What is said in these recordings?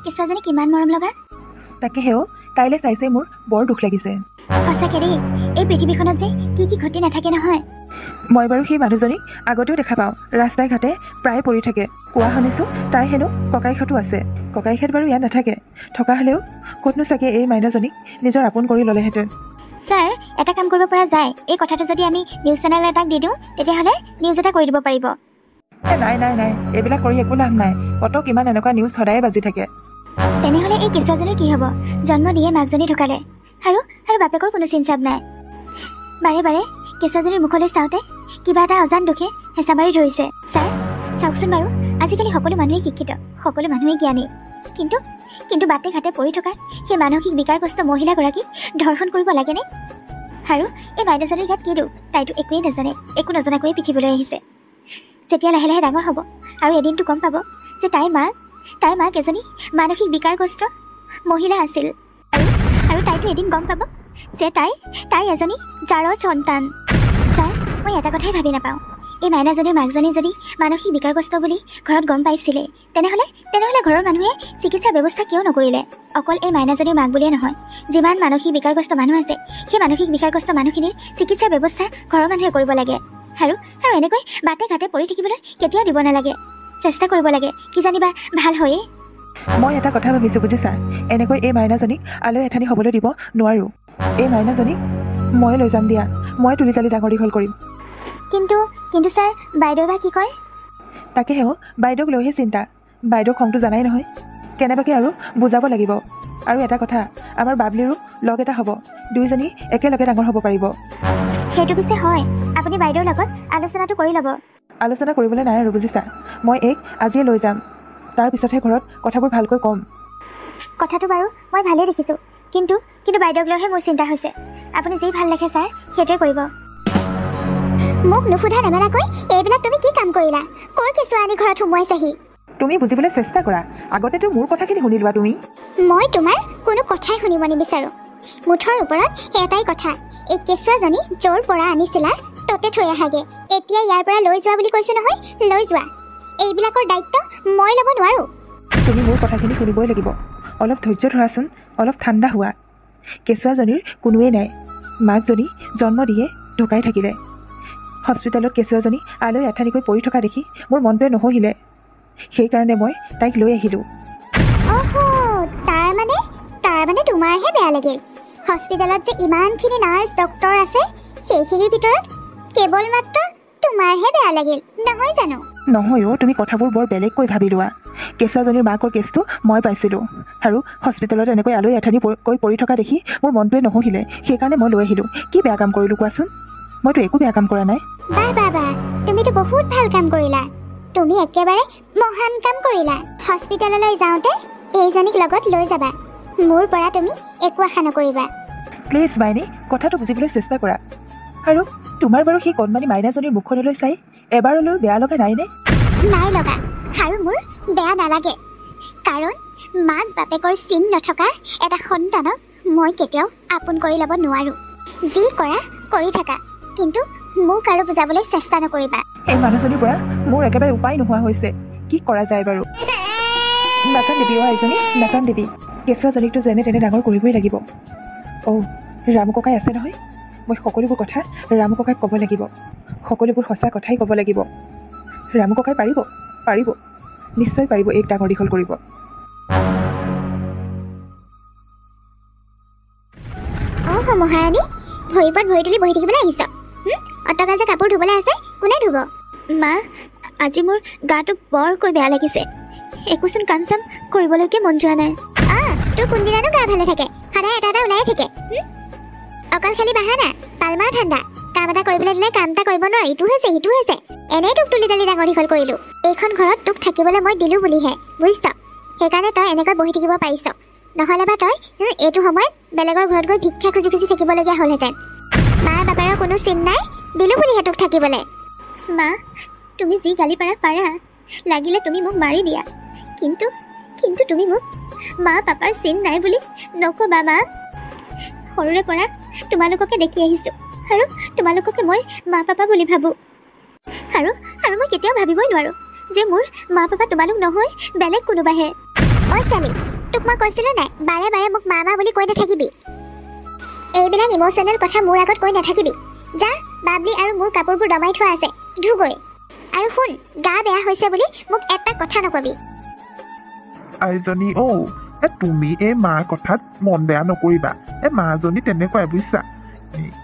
কেঁচুৱাজনী কিমান মৰম লগা। তাকে হেও তাইলৈ চাই চাই মোৰ বৰ দুখ লাগিছে। সঁচাকে দেই, এই পৃথিৱীখনত যে কি কি ঘটি নাথাকে নহয়। মই বাৰু সেই মানুহজনীক আগতেও দেখা পাওঁ, ৰাস্তাই ঘাটে প্ৰায় পৰি থাকে। কোৱা শুনিছোঁ তাই হেনো ককাইহঁতো আছে। ককাইহঁত বাৰু ইয়াত নাথাকে, থকা হ'লেও ক'তনো চাগে এই মাইনাজনীক নিজৰ আপোন কৰি ল'লেহেঁতেন। ছাৰ, এটা কাম কৰিব পৰা যায়। এই কথাটো যদি আমি নিউজ চেনেল এটাক দি দিওঁ, তেতিয়াহ'লে নিউজ এটা কৰি দিব পাৰিব। নাই নাই নাই, এইবিলাক কৰি একো লাভ নাই। কত কিমান এনেকুৱা নিউজ সদায়ে বাজি থাকে। তেনেহ'লে এই কেঁচুৱাজনীৰ কি হ'ব? জন্ম দিয়ে মাকজনী ঢুকালে, আৰু বাপেকৰ কোনো চিন-চাব নাই। বাৰে বাৰে কেঁচুৱাজনীৰ মুখলৈ চাওঁতে কিবা এটা অজান দুখে হেঁচা মাৰি ধৰিছে। ছাৰ চাওকচোন বাৰু, আজিকালি সকলো মানুহেই শিক্ষিত, সকলো মানুহেই জ্ঞানী, কিন্তু বাটে ঘাটে পৰি থকা সেই মানসিক বিকাৰগ্ৰস্ত মহিলাগৰাকীক ধৰ্ষণ কৰিব লাগেনে? আৰু এই বাইদেউজনীৰ গাত কি দুখ? তাইতো একোৱেই নাজানে, একো নজনাকৈয়ে পৃথিৱীলৈ আহিছে। যেতিয়া লাহে লাহে ডাঙৰ হ'ব আৰু এদিনটো গম পাব যে তাইৰ মাক এজনী মানসিক বিকাৰগ্ৰস্ত মহিলা আছিল, আৰু তাইতো এদিন গম পাব যে তাই এজনী জাৰৰ সন্তান। ছাৰ, মই এটা কথাই ভাবি নাপাওঁ, এই মাইনাজনীৰ মাকজনী যদি মানসিক বিকাৰগ্ৰস্ত বুলি ঘৰত গম পাইছিলে, তেনেহ'লে ঘৰৰ মানুহে চিকিৎসাৰ ব্যৱস্থা কিয় নকৰিলে? অকল এই মাইনাজনীৰ মাক বুলিয়ে নহয়, যিমান মানসিক বিকাৰগ্ৰস্ত মানুহ আছে, সেই মানসিক বিকাৰগ্ৰস্ত মানুহখিনিৰ চিকিৎসাৰ ব্যৱস্থা ঘৰৰ মানুহে কৰিব লাগে। আৰু এনেকৈ বাটে ঘাটে পৰি থাকিবলৈ কেতিয়াও দিব নালাগে, চেষ্টা কৰিব লাগে, কিজানিবা ভাল হয়েই। মই এটা কথা ভাবিছোঁ বুজিছা, এনেকৈ এই মাইনাজনীক আলৈ এঠানি হ'বলৈ দিব নোৱাৰোঁ। এই মাইনাজনীক মই লৈ যাম দিয়া, মই তুলি তালি ডাঙৰ দীঘল কৰিম। কিন্তু ছাৰ, বাইদেউ বা কি কয়? তাকেহেও, বাইদেউক লৈহে চিন্তা। বাইদেউক খংটো জানাই নহয়, কেনেবাকৈ আৰু বুজাব লাগিব। আৰু এটা কথা, আমাৰ বাবলিৰো লগ এটা হ'ব, দুয়োজনী একেলগে ডাঙৰ হ'ব পাৰিব। সেইটো পিছে হয়, আপুনি বাইদেউৰ লগত আলোচনাটো কৰি ল'ব। আলোচনা কৰিবলৈ নাই আৰু বুজিছা, মই আজিয়ে লৈ যাম, তাৰ পিছতহে ঘৰত কথাবোৰ ভালকৈ ক'ম। কথাটো বাৰু মই ভালেই দেখিছোঁ, কিন্তু বাইদেউক লৈহে মোৰ চিন্তা হৈছে। আপুনি যি ভাল দেখে ছাৰ, সেইটোৱে কৰিব। মোক নুসুধা নেমেলাকৈ এইবিলাক তুমি কি কাম কৰিলা? ক'ৰ কেঁচুৱা আনি ঘৰত সোমোৱাইছাহি? তুমি বুজিবলৈ চেষ্টা কৰা, আগতেতো মোৰ কথাখিনি শুনি লোৱা তুমি। মই তোমাৰ কোনো কথাই শুনিব নিবিচাৰোঁ। মুঠৰ ওপৰত এটাই কথা, এই কেঁচুৱাজনী য'ৰ পৰা আনিছিলা ততে থৈ আহাগে। এতিয়া ইয়াৰ পৰা লৈ যোৱা বুলি কৈছোঁ নহয়, লৈ যোৱা। এইবিলাকৰ দায়িত্ব মই ল'ব নোৱাৰোঁ। তুমি মোৰ কথাখিনি শুনিবই লাগিব। অলপ ধৈৰ্য ধৰাচোন, অলপ ঠাণ্ডা হোৱা। কেঁচুৱাজনীৰ কোনোৱেই নাই, মাকজনী জন্ম দিয়ে ঢুকাই থাকিলে। হস্পিটেলত কেঁচুৱাজনী আলৈ আঠানিকৈ পৰি থকা দেখি মোৰ মনটোৱে নহহিলে, সেইকাৰণে মই তাইক লৈ আহিলোঁ। তাৰমানে তোমাৰহে বেয়া লাগিল। হস্পিটেলত যে ইমানখিনি নাৰ্ছ ডক্তৰ আছে, সেইখিনিৰ ভিতৰত কেৱল মাত্ৰ তোমাৰহে বেয়া লাগিল, নহয় জানো? নহয় অ', তুমি কথাবোৰ বৰ বেলেগকৈ ভাবি লোৱা। কেঁচুৱাজনীৰ মাকৰ কেছটো মই পাইছিলোঁ, আৰু হস্পিটেলত এনেকৈ আলৈ আঠানিকৈ পৰি থকা দেখি মোৰ মনটোৱে নহহিলে, সেইকাৰণে মই লৈ আহিলোঁ। কি বেয়া কাম কৰিলোঁ কোৱাচোন? মইতো একো বেয়া কাম কৰা নাই। বাহ, তুমিতো বহুত ভাল কাম কৰিলা। তুমি একেবাৰে মহান কাম কৰিলা। হস্পিটেললৈ যাওঁতে এইজনীক লগত লৈ যাবা, মোৰ পৰা তুমি একো আশা নকৰিবা। প্লিজ মাইনী, কথাটো বুজিবলৈ চেষ্টা কৰা। আৰু তোমাৰ বাৰু সেই কণমানি মাইনাজনীৰ মুখখনলৈ চাই এবাৰলৈও বেয়া লগা নাইনে? নাই লগা, আৰু মোৰ বেয়া নালাগে, কাৰণ মাক বাপেকৰ চিন নথকা এটা সন্তানক মই কেতিয়াও আপোন কৰি ল'ব নোৱাৰোঁ। যি কৰা কৰি থাকা, কিন্তু মোক আৰু বুজাবলৈ চেষ্টা নকৰিবা। এই মানুহজনীৰ পৰা মোৰ একেবাৰে উপায় নোহোৱা হৈছে, কি কৰা যায় বাৰু? নাকান্দিবি অ' আইজনী, নাকান্দিবি। কেঁচুৱাজনীকতো যেনে তেনে ডাঙৰ কৰিবই লাগিব। অ', ৰামু ককাই আছে নহয়, মই সকলোবোৰ কথা ৰামু ককাইক ক'ব লাগিব, সকলোবোৰ সঁচা কথাই ক'ব লাগিব। ৰামু ককাই পাৰিব, নিশ্চয় পাৰিব এইক ডাঙৰ দীঘল কৰিব। অ' মহাৰাণী, ভৰিৰ ওপৰত ভৰি তুলি বহি থাকিবলৈ আহিছ? অতকাল যে কাপোৰ ধুবলৈ আছে, কোনে ধুব? মা, আজি মোৰ গাটো বৰকৈ বেয়া লাগিছে, একোচোন কাম চাম কৰিবলৈকে মন যোৱা নাই। তোৰ কোনদিনানো গা ভালে থাকে? সদায় এটা ওলাই থাকে। অকল খালি বাহানা, পালমাৰ ঠাণ্ডা। কাম এটা কৰিবলৈ দিলে কাম এটা কৰিব নোৱাৰ, ইটো হৈছে। এনেই তোক তুলি তালি ডাঙৰ দীঘল কৰিলোঁ। এইখন ঘৰত তোক থাকিবলৈ মই দিলোঁ বুলিহে, বুজিছ? সেইকাৰণে তই এনেকৈ বহি থাকিব পাৰিছ, নহ'লে বা তই এইটো সময়ত বেলেগৰ ঘৰত গৈ ভিক্ষা খুজি থাকিবলগীয়া হ'লহেঁতেন। মাৰ বাপেৰৰ কোনো চিন নাই, দিলোঁ বুলিহে তোক থাকিবলৈ। মা, তুমি যি গালি পাৰা, লাগিলে তুমি মোক মাৰি দিয়া, কিন্তু তুমি মোক মা পাপাৰ চিন নাই বুলি নক'বা মা। সৰুৰে পৰা তোমালোককে দেখি আহিছোঁ, আৰু তোমালোককে মই মা পাপা বুলি ভাবোঁ। আৰু মই কেতিয়াও ভাবিবই নোৱাৰোঁ যে মোৰ মা পাপা তোমালোক নহয়, বেলেগ কোনোবাহে। ঐ ছোৱালী, তোক মই কৈছিলোঁ নাই বাৰে বাৰে মোক মা মা বুলি কৈ নাথাকিবি এইবিলাক ইম'চনেল কথা মোৰ আগত কৈ নাথাকিবি যা বাবলি আৰু মোৰ কাপোৰবোৰ দমাই থোৱা আছে ধুগৈ আৰু শুন গা বেয়া হৈছে বুলি মোক এটা কথা নকবি আইজনী তুমি এই মাৰ কথাত মন বেয়া নকৰিবা মাজনী তেনেকুৱাই বুজিছা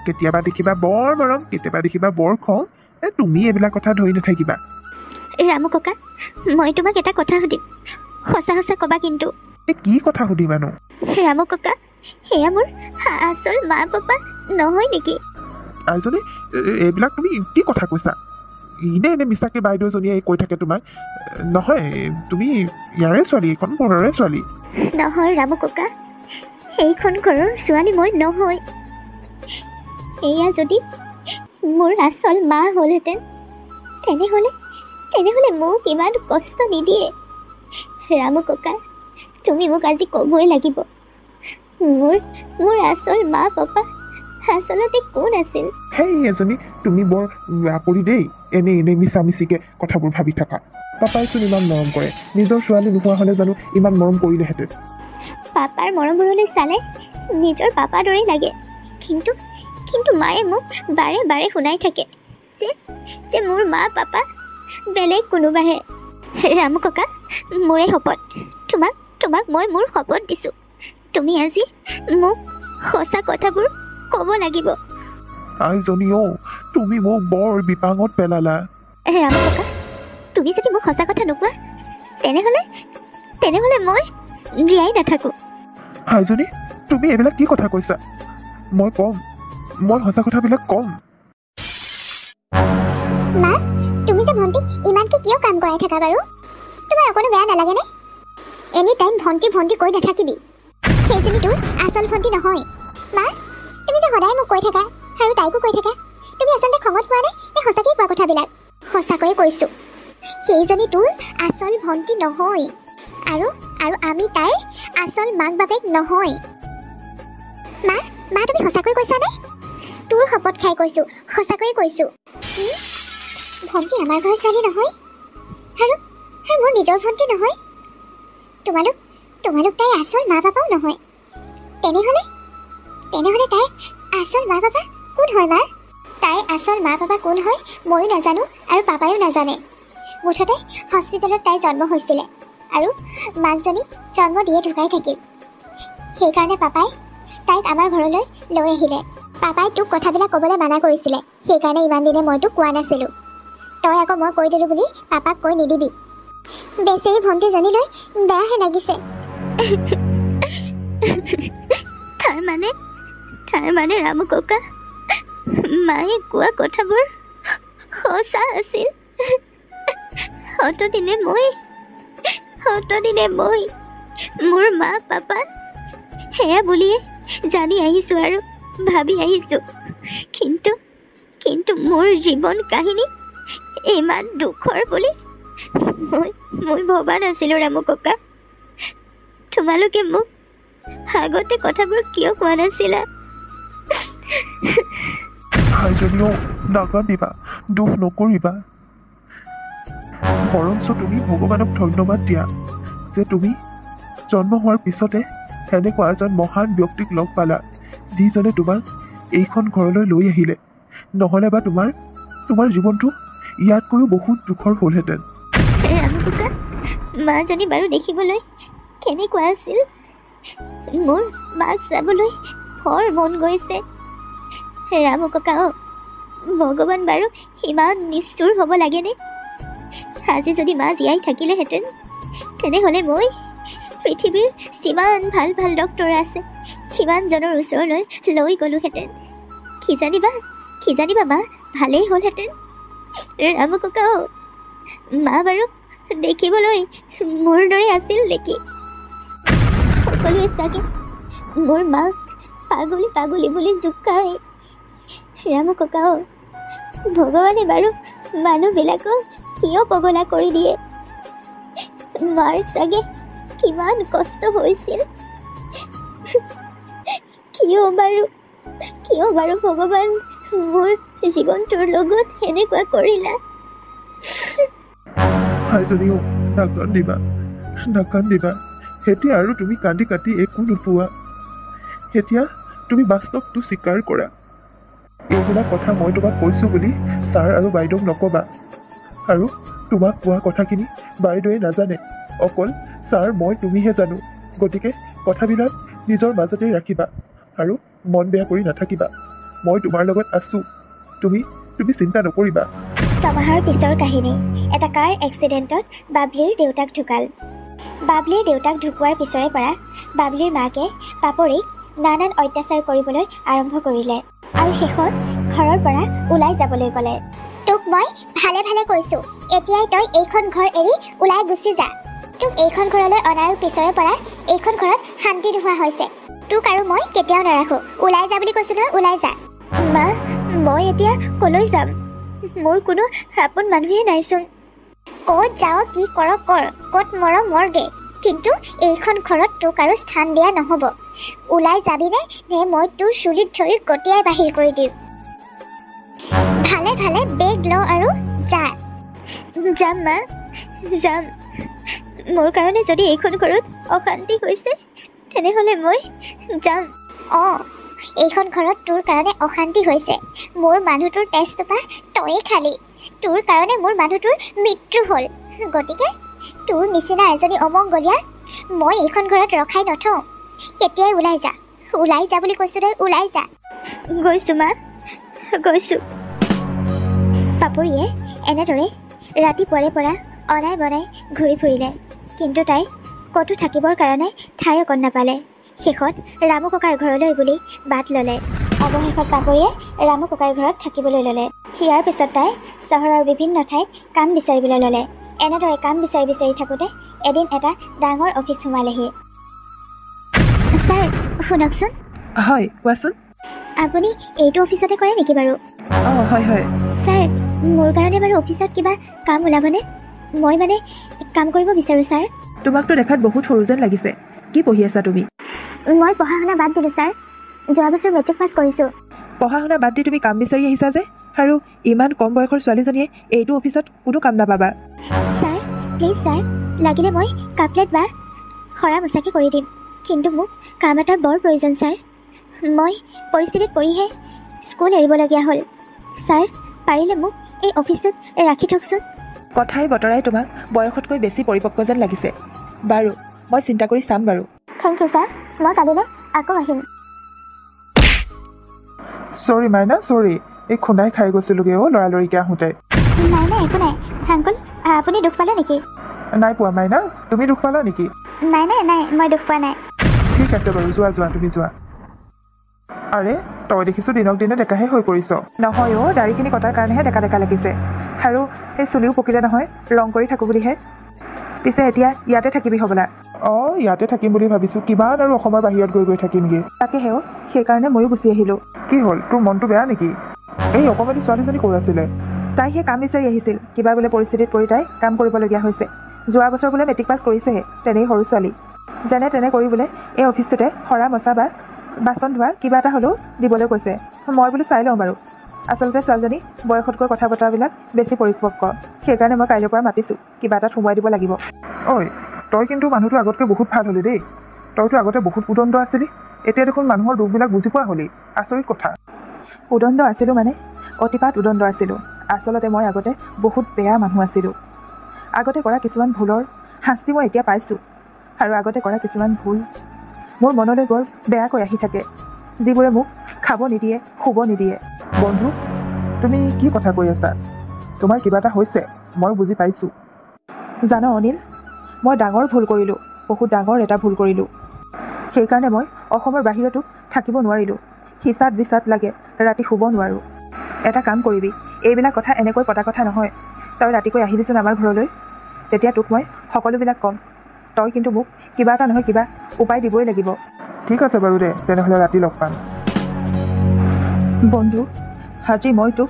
কেতিয়াবা দেখিবা বৰ মৰম কেতিয়াবা দেখিবা বৰ খং তুমি এইবিলাক কথা ধৰি নাথাকিবা ৰামু ককা মই তোমাক এটা কথা সুধিম সঁচা সঁচা ক'বা কিন্তু কি কথা সুধিবানো ৰামু ককা সেয়া মোৰ আচল মা পাপা নহয় নেকি আইজনী এইবিলাক তুমি কি কথা কৈছা এনে মিছাকে বাইদেউজনীয়ে কৈ থাকে তোমাক নহয় তুমি ইয়াৰে ছোৱালী এইখন ঘৰৰে ছোৱালী নহয় ৰামু ককা এইখন ঘৰৰ ছোৱালী মই নহয় এয়া যদি মোৰ আচল মা হ'লহেঁতেন তেনেহ'লে মোক ইমান কষ্ট নিদিয়ে ৰামু ককা তুমি মোক আজি ক'বই লাগিব মোৰ আচল মা পাপা আচলতে কোন আছিল সেই এজনী তুমি বৰ কৰি দেই এনেই মিছা মিছিকে কথাবোৰ ভাবি থাকা পাপাইচোন ইমান মৰম কৰে নিজৰ ছোৱালী নোহোৱা হ'লে জানো ইমান মৰম কৰিলেহেঁতেন পাপাৰ মৰমবোৰলৈ চালে নিজৰ পাপাৰ দৰেই লাগে কিন্তু মায়ে মোক বাৰে বাৰে শুনাই থাকে যে মোৰ মা পাপা বেলেগ কোনোবাহে ৰামু ককা মোৰে শপত তোমাক মই মোৰ শপত দিছোঁ তুমি আজি মোক সঁচা কথাবোৰ ক'ব লাগিব আইজনী তুমি মোক বৰ বিপাঙত পেলালা ৰামু ককা তুমি যদি মোক সঁচা কথা নোকোৱা তেনেহ'লে মই জীয়াই নাথাকোঁ আইজনী তুমি এইবিলাক কি কথা কৈছা মই সঁচা কথাবিলাক ক'ম মা তুমি যে ভণ্টি ইমানকৈ কিয় কাম কৰাই থাকা বাৰু তোমাৰ অকণো বেয়া নালাগেনে এনি টাইম ভণ্টি কৈ নাথাকিবি সেইজনী তোৰ আচল ভণ্টি নহয় মা তুমি যে সদায় মোক কৈ থাকা আৰু তাইকো কৈ থাকা তুমি আচলতে খঙত পোৱা নে সঁচাকৈ কোৱা কথাবিলাক সঁচাকৈয়ে কৈছোঁ সেইজনী তোৰ আচল ভণ্টি নহয় আৰু আমি তাইৰ আচল মাক বাপেক নহয় মা তুমি সঁচাকৈ কৈছানে তোৰ শপত খাই কৈছোঁ সঁচাকৈয়ে কৈছোঁ ভণ্টি আমাৰ ঘৰৰ ছোৱালী নহয় আৰু মোৰ নিজৰ ভণ্টি নহয় তোমালোক তাইৰ আচল মা পাপাও নহয় তেনেহ'লে তাইৰ আচল মা পাপা কোন হয় মা তাইৰ আচল মা পাপা কোন হয় ময়ো নাজানো আৰু পাপায়ো নাজানে মুঠতে হস্পিটেলত তাইৰ জন্ম হৈছিলে আৰু মাকজনী জন্ম দিয়ে ঢুকাই থাকিল সেইকাৰণে পাপাই তাইক আমাৰ ঘৰলৈ লৈ আহিলে পাপাই তোক কথাবিলাক ক'বলৈ মানা কৰিছিলে সেইকাৰণে ইমান দিনে মই তোক কোৱা নাছিলোঁ তই আকৌ মই কৈ দিলোঁ বুলি পাপাক কৈ নিদিবি বেচেৰী ভণ্টিজনীলৈ বেয়াহে লাগিছে তাৰমানে ৰামু ককা মায়ে কোৱা কথাবোৰ সঁচা আছিল অতদিনে মই মোৰ মা পাপা সেয়া বুলিয়ে জানি আহিছোঁ আৰু ভাবি আহিছোঁ কিন্তু মোৰ জীৱন কাহিনী ইমান দুখৰ বুলি মই ভবা নাছিলোঁ ৰামু ককা তোমালোকে মোক আগতে কথাবোৰ কিয় কোৱা নাছিলা আইজনী নাকান্দিবা দুখ নকৰিবা বৰঞ্চ তুমি ভগৱানক ধন্যবাদ দিয়া যে তুমি জন্ম হোৱাৰ পিছতে এনেকুৱা এজন মহান ব্যক্তিক লগ পালা যিজনে তোমাক এইখন ঘৰলৈ লৈ আহিলে নহ'লে বা তোমাৰ জীৱনটো ইয়াতকৈও বহুত দুখৰ হ'লহেঁতেন ৰামু ককা মাজনী বাৰু দেখিবলৈ কেনেকুৱা আছিল মোৰ মাক চাবলৈ বৰ মন গৈছে ৰামু ককা ভগৱান বাৰু ইমান নিষ্ঠুৰ হ'ব লাগেনে আজি যদি মা জীয়াই থাকিলেহেঁতেন তেনেহ'লে মই পৃথিৱীৰ যিমান ভাল ভাল ডক্তৰ আছে সিমানজনৰ ওচৰলৈ লৈ গ'লোহেঁতেন কি জানিবা মা ভালেই হ'লহেঁতেন ৰামু ককা মা বাৰু দেখিবলৈ মোৰ দৰে আছিল নেকি সকলোৱে চাগে মোৰ মাক পাগলী বুলি জোকাই ৰামু ককা ভগৱানে বাৰু মানুহবিলাকক কিয় পগলা কৰি দিয়ে মাৰ চাগে কিমান কষ্ট হৈছিল কিয় বাৰু ভগৱান মোৰ জীৱনটোৰ লগত এনেকুৱা কৰিলা আইজনীও নাকান্দিবা এতিয়া আৰু তুমি কান্দি কাটি একো নোপোৱা। এতিয়া তুমি বাস্তৱটো স্বীকাৰ কৰা। এইবিলাক কথা মই তোমাক কৈছোঁ বুলি ছাৰ আৰু বাইদেউক নক'বা। আৰু তোমাক কোৱা কথাখিনি বাইদেৱে নাজানে, অকল ছাৰ মই তুমিহে জানো। গতিকে কথাবিলাক নিজৰ মাজতেই ৰাখিবা আৰু মন বেয়া কৰি নাথাকিবা। মই তোমাৰ লগত আছোঁ, তুমি চিন্তা নকৰিবা। ছমাহৰ পিছৰ কাহিনী। এটা কাৰ এক্সিডেণ্টত বাবলিৰ দেউতাক ঢুকাল। বাবলিৰ দেউতাক ঢুকোৱাৰ পিছৰে পৰা বাবলিৰ মাকে পাপৰিক নানান অত্যাচাৰ কৰিবলৈ আৰম্ভ কৰিলে আৰু শেষত ঘৰৰ পৰা ওলাই যাবলৈ ক'লে। তোক মই ভালে ভালে কৈছোঁ, এতিয়াই তই এইখন ঘৰ এৰি ওলাই গুচি যা। তোক এইখন ঘৰলৈ অনাৰ পিছৰে পৰা এইখন ঘৰত শান্তি নোহোৱা হৈছে। তোক আৰু মই কেতিয়াও নাৰাখোঁ। ওলাই যা বুলি কৈছোঁ নহয়, ওলাই যা। মা, মই এতিয়া ক'লৈ যাম? মোৰ কোনো আপোন মানুহে নাইচোন। ক'ত যাওঁ, কি কৰ কৰ, ক'ত মৰ মৰগে, কিন্তু এইখন ঘৰত তোক আৰু স্থান দিয়া নহ'ব। ওলাই যাবিনে নে মই তোৰ চুলিত ধৰি গটিয়াই বাহিৰ কৰি দিম। ভালে ভালে বেগ ল আৰু যা। যাম মা, যাম। মোৰ কাৰণে যদি এইখন ঘৰত অশান্তি হৈছে তেনেহ'লে মই যাম। অঁ, এইখন ঘৰত তোৰ কাৰণে অশান্তি হৈছে। মোৰ মানুহটোৰ তেজটোপা তয়ে খালি। তোৰ কাৰণে মোৰ মানুহটোৰ মৃত্যু হ'ল। গতিকে তোৰ নিচিনা এজনী অমংগলীয়া মই এইখন ঘৰত ৰখাই নথওঁ। এতিয়াই ওলাই যা। ওলাই যা বুলি কৈছোঁ তই, ওলাই যা। গৈছোঁ মা, গৈছোঁ। পাপৰিয়ে এনেদৰে ৰাতিপুৱাৰে পৰা অনাই বনাই ঘূৰি ফুৰিলে, কিন্তু তাই ক'তো থাকিবৰ কাৰণে ঠাই অকণ নাপালে। শেষত ৰামু ককাৰ ঘৰলৈ বুলি বাট ল'লে। অৱশেষত পাপৰিয়ে ৰামু ককাৰ ঘৰত থাকিবলৈ ল'লে। ইয়াৰ পিছত তাই চহৰৰ বিভিন্ন ঠাইত কাম বিচাৰিবলৈ ল'লে। এনেদৰে কাম বিচাৰি থাকোঁতে এদিন এটা ডাঙৰ অফিচ সোমালেহি। ছাৰ শুনকচোন। হয়, কোৱাচোন। আপুনি এইটো অফিচতে কৰে নেকি বাৰু? অঁ, হয় হয়। ছাৰ, মোৰ কাৰণে বাৰু অফিচত কিবা কাম ওলাবনে? মই মানে কাম কৰিব বিচাৰোঁ ছাৰ। তোমাকতো দেখাত বহুত সৰু যেন লাগিছে। কি পঢ়ি আছা তুমি? মই পঢ়া শুনা বাদ দিলোঁ ছাৰ। যোৱা বছৰ মেট্ৰিক পাছ কৰিছোঁ। পঢ়া শুনা বাদ দি তুমি কাম বিচাৰি আহিছা যে, আৰু ইমান কম বয়সৰ ছোৱালীজনীয়ে এইটো অফিচত কোনো কাম নাপাবা। ছাৰ প্লিজ ছাৰ, লাগিলে মই কাপলেট বা সৰা মোচাকে কৰি দিম, কিন্তু মোক কাম এটাৰ বৰ প্ৰয়োজন ছাৰ। মই পৰিস্থিতিত পৰিহে স্কুল এৰিবলগীয়া হ'ল। ছাৰ, পাৰিলে মোক এই অফিচটোত ৰাখি থওকচোন। কথাই বতৰাই তোমাক বয়সতকৈ বেছি পৰিপক্ক যেন লাগিছে। বাৰু, মই চিন্তা কৰি চাম বাৰু। থেংক ইউ ছাৰ, মই কালিলৈ আকৌ আহিম। চৰি মাইনা, চৰি। এই খুন্দাই খাই গৈছিলোগৈ লৰালৰিকৈ আহোঁতে। নাই নাই, একো নাই। আংকুল, আপুনি দুখ পালে নেকি? নাই পোৱা মাইনা, তুমি দুখ পালা নেকি? নাই নাই নাই, মই দুখ পোৱা নাই। ঠিক আছে বাৰু, যোৱা তুমি যোৱা। আৰে, তই দেখিছোঁ দিনক দিনে ডেকাহে হৈ পৰিছ। নহয় অ', দাড়িখিনি কটাৰ কাৰণেহে ডেকা ডেকা লাগিছে। আৰু সেই চুলিও পকিলে নহয়, ৰং কৰি থাকোঁ বুলিহে। পিছে এতিয়া ইয়াতে থাকিবি হ'বলা? অঁ, ইয়াতে থাকিম বুলি ভাবিছোঁ। কিমান আৰু অসমৰ বাহিৰত গৈ থাকিমগৈ। তাকেহে অ', সেইকাৰণে ময়ো গুচি আহিলোঁ। কি হ'ল, তোৰ মনটো বেয়া নেকি? এই অকণমানি ছোৱালীজনী ক'ৰ আছিলে? তাই সেই কাম বিচাৰি আহিছিল। কিবা বোলে পৰিস্থিতিত পৰি তাই কাম কৰিবলগীয়া হৈছে। যোৱা বছৰ বোলে মেট্ৰিক পাছ কৰিছেহে, তেনেই সৰু ছোৱালী। যেনে তেনে কৰি বোলে এই অফিচটোতে সৰা মচা বা বাচন ধোৱা কিবা এটা হ'লেও দিবলৈ কৈছে। মই বোলো চাই লওঁ বাৰু। আচলতে ছোৱালীজনী বয়সতকৈ কথা বতৰাবিলাক বেছি পৰিপক্ক। সেইকাৰণে মই কাইলৈৰ পৰা মাতিছোঁ, কিবা এটাত সোমোৱাই দিব লাগিব। ঐ, তই কিন্তু মানুহটো আগতকৈ বহুত ভাল হ'লি দেই। তইতো আগতে বহুত উদণ্ড আছিলি, এতিয়া দেখোন মানুহৰ দুখবিলাক বুজি পোৱা হ'লি। আচৰিত কথা। উদণ্ড আছিলোঁ মানে অতিপাত উদণ্ড আছিলোঁ। আচলতে মই আগতে বহুত বেয়া মানুহ আছিলোঁ। আগতে কৰা কিছুমান ভুলৰ শাস্তি মই এতিয়া পাইছোঁ। আৰু আগতে কৰা কিছুমান ভুল মোৰ মনলৈ বৰ বেয়াকৈ আহি থাকে, যিবোৰে মোক খাব নিদিয়ে, শুব নিদিয়ে। বন্ধু, তুমি কি কথা কৈ আছা? তোমাৰ কিবা এটা হৈছে, মই বুজি পাইছোঁ। জানো অনিল, মই ডাঙৰ ভুল কৰিলোঁ, বহুত ডাঙৰ এটা ভুল কৰিলোঁ। সেইকাৰণে মই অসমৰ বাহিৰতো থাকিব নোৱাৰিলোঁ। হিচাত বিচাত লাগে, ৰাতি শুব নোৱাৰোঁ। এটা কাম কৰিবি, এইবিলাক কথা এনেকৈ পতা কথা নহয়। তই ৰাতিকৈ আহিবিচোন আমাৰ ঘৰলৈ, তেতিয়া তোক মই সকলোবিলাক ক'ম। তই কিন্তু মোক কিবা এটা নহয় কিবা উপায় দিবই লাগিব। ঠিক আছে বাৰু দে, তেনেহ'লে ৰাতি লগ পাম। বন্ধু, আজি মই তোক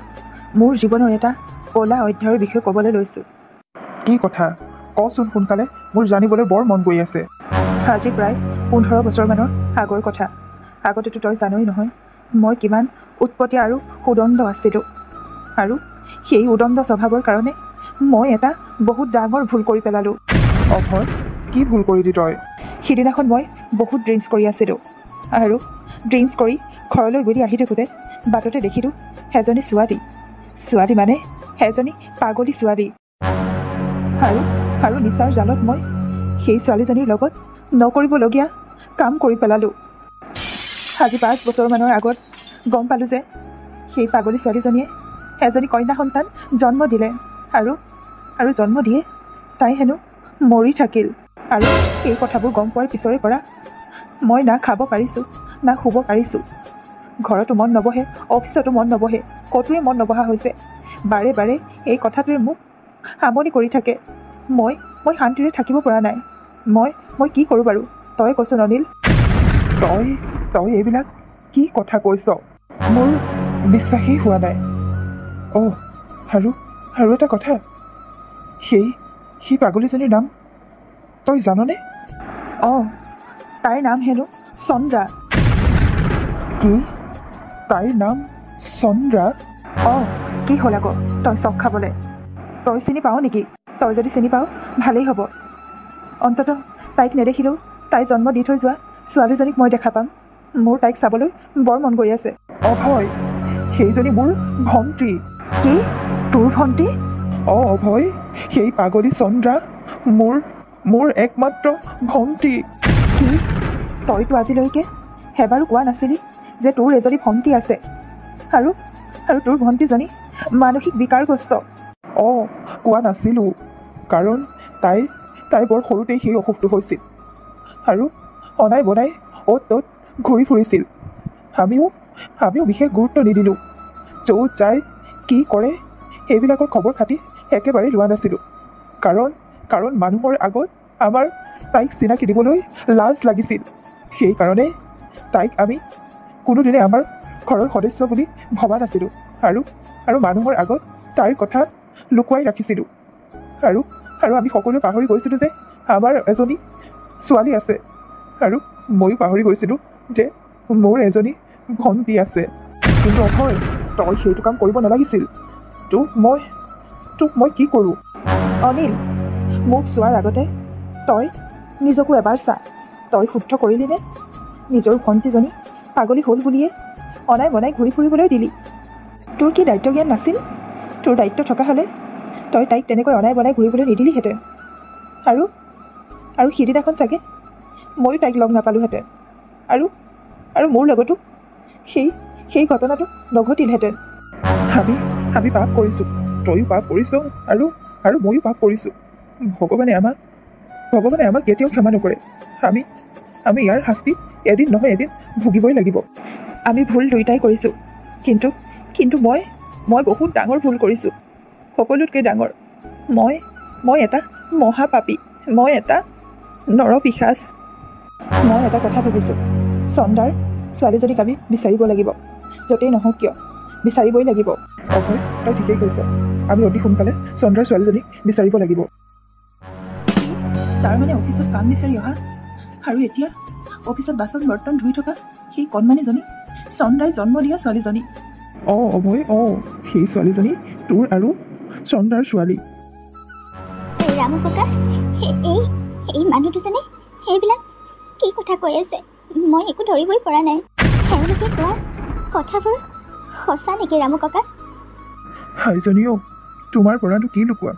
মোৰ জীৱনৰ এটা ক'লা অধ্যায়ৰ বিষয়ে ক'বলৈ লৈছোঁ। কি কথা? কচোন সোনকালে, মোৰ জানিবলৈ বৰ মন গৈ আছে। আজি প্ৰায় 15 বছৰমানৰ আগৰ কথা। আগতেতো তই জানই নহয়, মই কিমান উৎপতীয়া আৰু উদণ্ড আছিলোঁ। আৰু সেই উদণ্ড স্বভাৱৰ কাৰণে মই এটা বহুত ডাঙৰ ভুল কৰি পেলালোঁ। অভয়, কি ভুল কৰিলি তই? সিদিনাখন মই বহুত ড্ৰিংকছ কৰি আছিলোঁ আৰু ড্ৰিংকছ কৰি ঘৰলৈ বুলি আহি থাকোঁতে বাটতে দেখিলোঁ এজনী ছোৱালী মানে এজনী পাগলী ছোৱালী আৰু নিচাৰ জালত মই সেই ছোৱালীজনীৰ লগত নকৰিবলগীয়া কাম কৰি পেলালোঁ। আজি 5 বছৰমানৰ আগত গম পালোঁ যে সেই পাগলী ছোৱালীজনীয়ে এজনী কন্যা সন্তান জন্ম দিলে আৰু জন্ম দিয়ে তাই হেনো মৰি থাকিল। আৰু এই কথাবোৰ গম পোৱাৰ পিছৰে পৰা মই না খাব পাৰিছোঁ না শুব পাৰিছোঁ। ঘৰতো মন নবহে, অফিচতো মন নবহে, ক'তোৱে মন নবহা হৈছে। বাৰে বাৰে এই কথাটোৱে মোক আমনি কৰি থাকে। মই শান্তিৰে থাকিব পৰা নাই। মই কি কৰোঁ বাৰু তই কৈছোঁ অনিল। তই এইবিলাক কি কথা কৈছ? মোৰ বিশ্বাসেই হোৱা নাই। আৰু এটা কথা, সেই পাগলীজনীৰ নাম তই জাননে? তাইৰ নাম হেনো চন্দ্ৰা। কি? তাইৰ নাম চন্দ্ৰা? কি হ'ল আকৌ তই চখ খাবলৈ? তই চিনি পাৱ নেকি? তই যদি চিনি পাৱ ভালেই হ'ব। অন্ততঃ তাইক নেদেখিলেও তাই জন্ম দি থৈ যোৱা ছোৱালীজনীক মই দেখা পাম। মোৰ তাইক চাবলৈ বৰ মন গৈ আছে। অভয়, সেইজনী মোৰ ভণ্টী। কি? তোৰ ভণ্টী? অভয়, সেই পাগলী চন্দ্ৰা মোৰ একমাত্ৰ ভণ্টী। কি? তইতো আজিলৈকে এবাৰো কোৱা নাছিলি যে তোৰ এজনী ভণ্টী আছে আৰু তোৰ ভণ্টীজনী মানসিক বিকাৰগ্ৰস্ত। কোৱা নাছিলোঁ, কাৰণ তাই বৰ সৰুতেই সেই অসুখটো হৈছিল আৰু অনাই বনাই অ'ত ত'ত ঘূৰি ফুৰিছিল। আমিও বিশেষ গুৰুত্ব নিদিলোঁ। য'ত যায় কি কৰে সেইবিলাকৰ খবৰ খাতি একেবাৰে লোৱা নাছিলোঁ। কাৰণ মানুহৰ আগত আমাৰ তাইক চিনাকি দিবলৈ লাজ লাগিছিল। সেইকাৰণে তাইক আমি কোনোদিনে আমাৰ ঘৰৰ সদস্য বুলি ভবা নাছিলোঁ আৰু মানুহৰ আগত তাইৰ কথা লুকুৱাই ৰাখিছিলোঁ। আৰু আমি সকলোৱে পাহৰি গৈছিলোঁ যে আমাৰ এজনী ছোৱালী আছে। আৰু ময়ো পাহৰি গৈছিলোঁ যে মোৰ এজনী ভণ্টী আছে। কিন্তু অভয়, তই সেইটো কাম কৰিব নালাগিছিল। তোক মই কি কৰোঁ? অনিল, মোক চোৱাৰ আগতে তই নিজকো এবাৰ চা। তই শুদ্ধ কৰিলিনে? নিজৰ ভণ্টীজনী পাগলী হ'ল বুলিয়ে অনাই বনাই ঘূৰি ফুৰিবলৈ দিলি। তোৰ কি দায়িত্ব জ্ঞান নাছিল? তোৰ দায়িত্ব থকা হ'লে তই তাইক তেনেকৈ অনাই বনাই ঘূৰিবলৈ নিদিলিহেঁতেন। আৰু সিদিনাখন চাগে ময়ো তাইক লগ নাপালোঁহেঁতেন আৰু মোৰ লগতো সেই ঘটনাটো নঘটিলহেঁতেন। আমি পাপ কৰিছোঁ, তয়ো পাপ কৰিছ আৰু ময়ো পাপ কৰিছোঁ। ভগৱানে আমাক কেতিয়াও ক্ষমা নকৰে। আমি ইয়াৰ শাস্তি এদিন নহয় এদিন ভুগিবই লাগিব। আমি ভুল দুয়োটাই কৰিছোঁ, কিন্তু মই বহুত ডাঙৰ ভুল কৰিছোঁ, সকলোতকৈ ডাঙৰ। মই এটা মহাপাপী, মই এটা নৰপিশাচ। মই এটা কথা ভাবিছোঁ, চন্দ্ৰাৰ ছোৱালীজনীক আমি বিচাৰিব লাগিব। য'তেই নহওক কিয় বিচাৰিবই লাগিব। অভয়, তই ঠিকেই কৈছ। আমি অতি সোনকালে চন্দ্ৰাৰ ছোৱালীজনীক বিচাৰিব লাগিব। তাৰমানে অফিচত কাম বিচাৰি অহা আৰু এতিয়া অফিচত বাচন বৰ্তন ধুই থকা সেই কণমানিজনী চন্দ্ৰাই জন্ম দিয়া ছোৱালীজনী। অভয়, সেই ছোৱালীজনী তোৰ আৰু চন্দ্ৰাৰ ছোৱালী। ৰামু ককা, এই মানুহ দুজনে সেইবিলাক কি কথা কৈ আছে? মই একো ধৰিবই পৰা নাই। তেওঁলোকে কোৱা কথাবোৰ সঁচা নেকি ৰামু ককা? হাইজনীও, তোমাৰ পৰানো কি লুকুৱাম?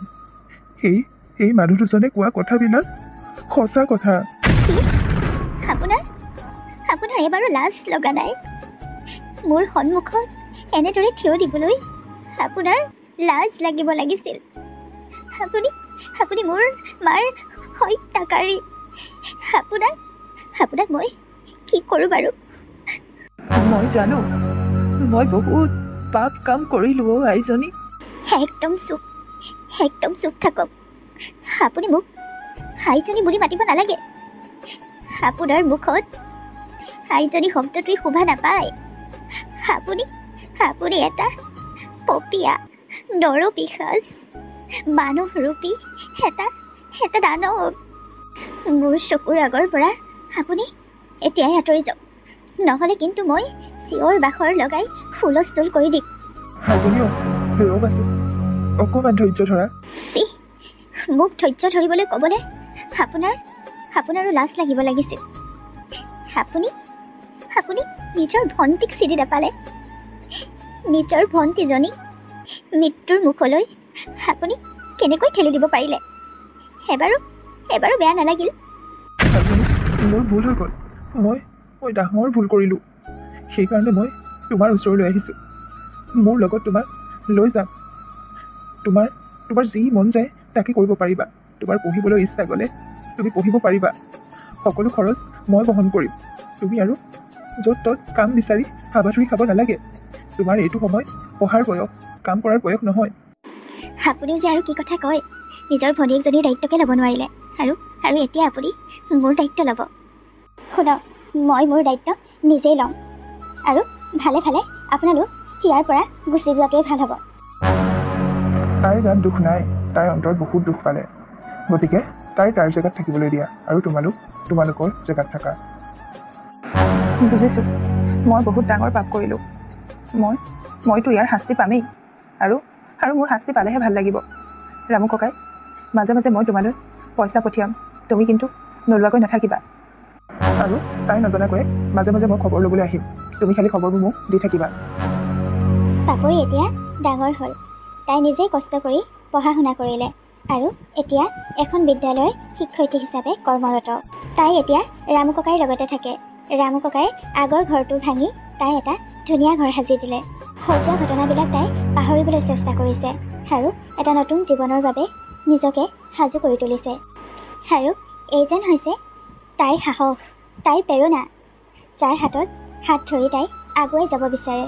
সেই মানুহ দুজনে কোৱা কথাবিলাক সঁচা কথা। কি? আপোনাৰ এবাৰো লাজ লগা নাই? মোৰ সন্মুখত এনেদৰে থিয় দিবলৈ আপোনাৰ লাজ লাগিব লাগিছিল। আপুনি মোৰ মাৰ হত্যাকাৰী। আপোনাক মই কি কৰোঁ বাৰু? মই জানো মই বহুত পাপ কাম কৰিলোঁ আইজনী। একদম চুপ থাকক। আপুনি মোক আইজনী বুলি মাতিব নালাগে। আপোনাৰ মুখত আইজনী শব্দটোৱে শোভা নাপায়। আপুনি এটা পপীয়া, নৰপিশাচ, মানুহৰূপী এটা দানৱ। মোৰ চকুৰ আগৰ পৰা আপুনি এতিয়াই আঁতৰি যাওক, নহ'লে কিন্তু মই চিঞৰ বাখৰ লগাই হুলস্থুল কৰি দিম। হাজনীও, ৰ'ব আছোঁ, অকণমান ধৈৰ্য ধৰা। মোক ধৈৰ্য ধৰিবলৈ ক'বলৈ আপোনাৰো লাজ লাগিব লাগিছিল। আপুনি আপুনি নিজৰ ভণ্টিক চিনি নাপালে। নিজৰ ভণ্টিজনীক মৃত্যুৰ মুখলৈ আপুনি কেনেকৈ ঠেলি দিব পাৰিলে? এবাৰো বেয়া নালাগিল? মোৰ ভুল হৈ গ'ল। মই ডাঙৰ ভুল কৰিলোঁ। সেইকাৰণে মই তোমাৰ ওচৰলৈ আহিছোঁ। মোৰ লগত তোমাক লৈ যাম। তোমাৰ যি মন যায় তাকে কৰিব পাৰিবা। তোমাৰ পঢ়িবলৈ ইচ্ছা গ'লে তুমি পঢ়িব পাৰিবা। সকলো খৰচ মই বহন কৰিম। তুমি আৰু য'ত ত'ত কাম বিচাৰি হাবাথুৰি খাব নালাগে। তোমাৰ এইটো সময় পঢ়াৰ বয়স, কাম কৰাৰ বয়স নহয়। আপুনি যে আৰু কি কথা কয়? নিজৰ ভনীয়েকজনীৰ দায়িত্বকে ল'ব নোৱাৰিলে আৰু এতিয়া আপুনি মোৰ দায়িত্ব ল'ব। শুনক, মই মোৰ দায়িত্ব নিজেই ল'ম আৰু ভালে ভালে আপোনালোক ইয়াৰ পৰা গুচি যোৱাটোৱে ভাল হ'ব। তাইৰ গাত দুখ নাই, তাইৰ অন্তৰত বহুত দুখ পালে। গতিকে তাইৰ জেগাত থাকিবলৈ দিয়া আৰু তোমালোকৰ জেগাত থাকা। বুজিছোঁ, মই বহুত ডাঙৰ পাপ কৰিলোঁ। মইতো ইয়াৰ শাস্তি পামেই আৰু মোৰ শাস্তি পালেহে ভাল লাগিব। ৰামু ককাই, মাজে মাজে মই তোমালৈ পইচা পঠিয়াম, তুমি কিন্তু নোলোৱাকৈ নাথাকিবা। আৰু তাই নজনাকৈয়ে মাজে মাজে মই খবৰ ল'বলৈ আহিম। তুমি খালি খবৰবোৰ মোক দি থাকিবা। পাপৰি এতিয়া ডাঙৰ হ'ল। তাই নিজেই কষ্ট কৰি পঢ়া শুনা কৰিলে আৰু এতিয়া এখন বিদ্যালয়ৰ শিক্ষয়িত্ৰী হিচাপে কৰ্মৰত। তাই এতিয়া ৰামু ককাইৰ লগতে থাকে। ৰামু ককাইৰ আগৰ ঘৰটো ভাঙি তাই এটা ধুনীয়া ঘৰ সাজি দিলে। হৈ যোৱা ঘটনাবিলাক তাই পাহৰিবলৈ চেষ্টা কৰিছে আৰু এটা নতুন জীৱনৰ বাবে নিজকে সাজু কৰি তুলিছে। আৰু এই যেন হৈছে তাইৰ সাহস, তাইৰ প্ৰেৰণা, যাৰ হাতত হাত ধৰি তাই আগুৱাই যাব বিচাৰে।